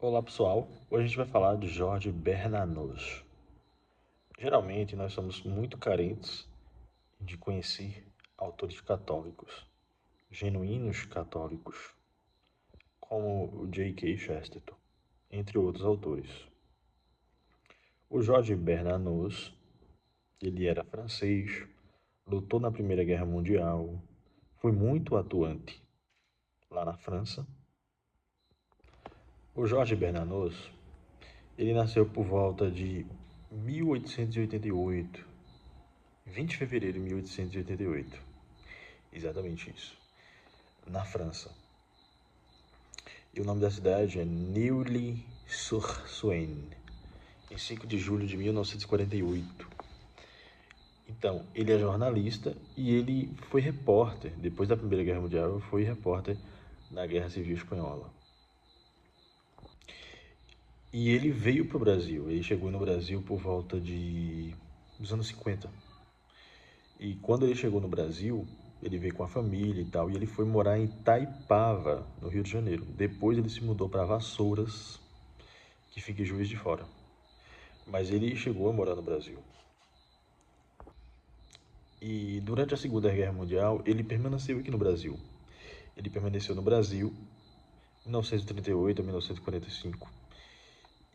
Olá pessoal, hoje a gente vai falar de Jorge Bernanos. Geralmente nós somos muito carentes de conhecer autores católicos, genuínos católicos, como o J.K. Chesterton, entre outros autores. O Jorge Bernanos, ele era francês, lutou na Primeira Guerra Mundial, foi muito atuante lá na França. O Jorge Bernanos, ele nasceu por volta de 1888, 20 de fevereiro de 1888. Exatamente isso. Na França. E o nome da cidade é Neuilly-sur-Seine, em 5 de julho de 1948. Então, ele é jornalista e ele foi repórter, depois da Primeira Guerra Mundial, foi repórter na Guerra Civil Espanhola. E ele veio para o Brasil, ele chegou no Brasil por volta dos anos 50. E quando ele chegou no Brasil, ele veio com a família e tal, e ele foi morar em Itaipava, no Rio de Janeiro. Depois ele se mudou para Vassouras, que fica em Juiz de Fora. Mas ele chegou a morar no Brasil. E durante a Segunda Guerra Mundial, ele permaneceu aqui no Brasil. Ele permaneceu no Brasil, 1938 a 1945.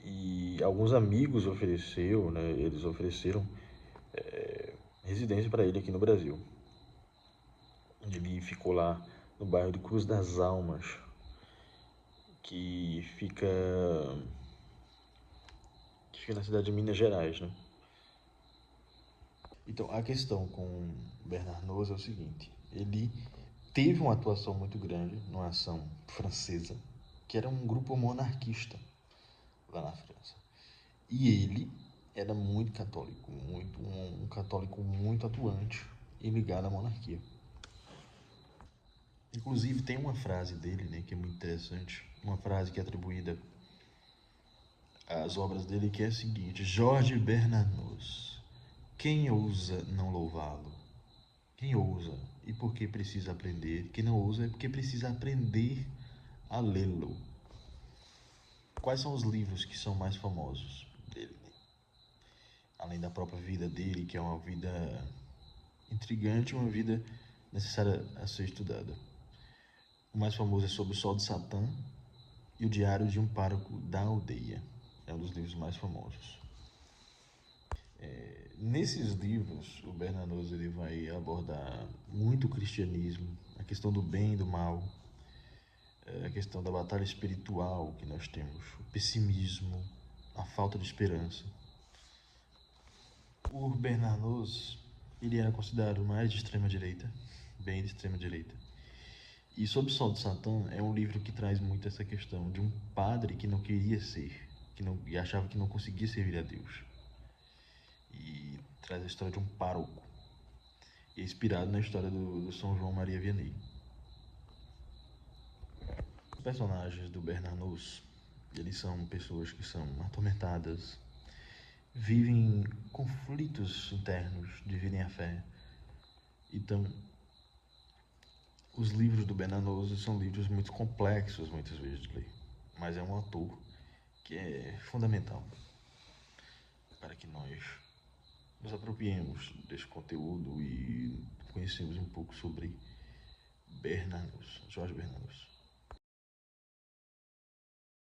E alguns amigos eles ofereceram residência para ele aqui no Brasil. Ele ficou lá no bairro de Cruz das Almas, que fica na cidade de Minas Gerais, né? Então, a questão com Bernard Noz é o seguinte: ele teve uma atuação muito grande numa ação francesa, que era um grupo monarquista lá na França. E ele era muito católico, um católico muito atuante e ligado à monarquia. Inclusive, tem uma frase dele, né, que é muito interessante, uma frase que é atribuída às obras dele, que é a seguinte: Jorge Bernanos, quem ousa não louvá-lo? Quem ousa e porque precisa aprender? Quem não ousa é porque precisa aprender a lê-lo. Quais são os livros que são mais famosos dele? Além da própria vida dele, que é uma vida intrigante, uma vida necessária a ser estudada. O mais famoso é Sobre o Sol de Satã e O Diário de um Pároco da Aldeia. É um dos livros mais famosos. Nesses livros, o Bernanos ele vai abordar muito o cristianismo, a questão do bem e do mal, a questão da batalha espiritual que nós temos, o pessimismo, a falta de esperança. O Bernanos ele era considerado mais de extrema direita, bem de extrema direita. E Sob o Sol de Satã é um livro que traz muito essa questão de um padre que não queria ser, e achava que não conseguia servir a Deus. E traz a história de um pároco, e é inspirado na história do São João Maria Vianney. Os personagens do Bernanos, eles são pessoas que são atormentadas, vivem conflitos internos, dividem a fé. Então, os livros do Bernanos são livros muito complexos, muitas vezes, de ler. Mas é um autor que é fundamental para que nós nos apropriemos desse conteúdo e conhecemos um pouco sobre Bernanos, Jorge Bernanos.